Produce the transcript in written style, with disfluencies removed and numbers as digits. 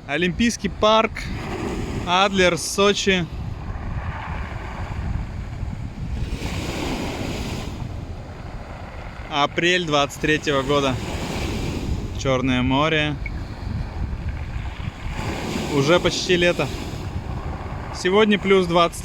Олимпийский парк, Адлер, Сочи. Апрель 23-го года. Черное море. Уже почти лето. Сегодня плюс 20.